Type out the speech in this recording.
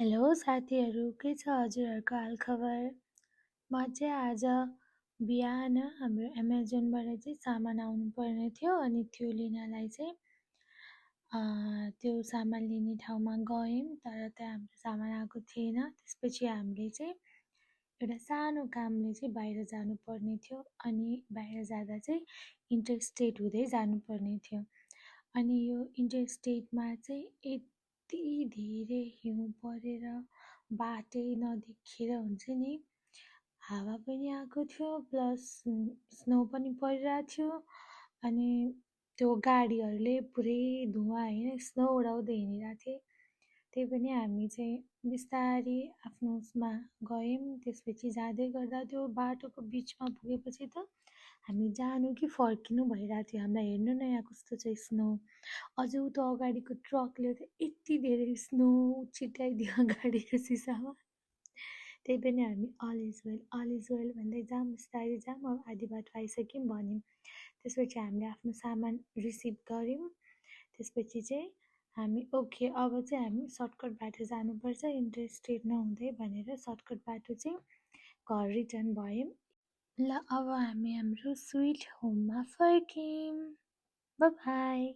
Hello साथीहरू, के छ हजुरहरूको हालखबर? म चाहिँ आज बिहान हाम्रो एमाजोनबाट चाहिँ सामान आउनुपर्ने थियो अनि त्यो लिनलाई चाहिँ त्यो सामान लिने ठाउँमा गयौँ, तर त्यहाँ हाम्रो सामान आएको थिएन। त्यसपछि हामीले चाहिँ एउटा सानो कामले चाहिँ बाहिर जानुपर्ने थियो अनि बाहिर जाँदा चाहिँ इन्टरस्टेट हुँदै जानुपर्ने थियो। अनि यो इन्टरस्टेटमा चाहिँ यति धेरै हिउँ परेर बाटै नदेखेर हुन्छ नि, हावा पनि आएको थियो प्लस स्नो पनि परिरहेको थियो। अनि त्यो गाडीहरूले पुरै धुवा होइन स्नो उडाउँदै हिँडिरहेको थिए। त्यही पनि हामी चाहिँ बिस्तारै आफ्नो उसमा गयौँ। त्यसपछि जाँदै गर्दा त्यो बाटोको बिचमा पुगेपछि त हामी जानु कि फर्किनु भइरहेको थियो। हामीलाई हेर्नु न यहाँ कस्तो छ स्नो। अझै उता अगाडिको ट्रकले त यति धेरै स्नो छिटाइदियो गाडीको सिसामा। त्यही पनि हामी अल इज वेल भन्दै जाऊँ, बिस्तारै जाऊँ, अब आधी बाटो आइसक्यौँ भन्यौँ। त्यसपछि हामीले आफ्नो सामान रिसिभ गऱ्यौँ। त्यसपछि चाहिँ हामी ओके, अब चाहिँ हामी सर्टकट बाटो जानुपर्छ इन्टरस्टेट नहुँदै भनेर सर्टकट बाटो चाहिँ घर रिटर्न भयौँ। ल अब हामी हाम्रो स्विट होममा फर्क्यौँ। By by.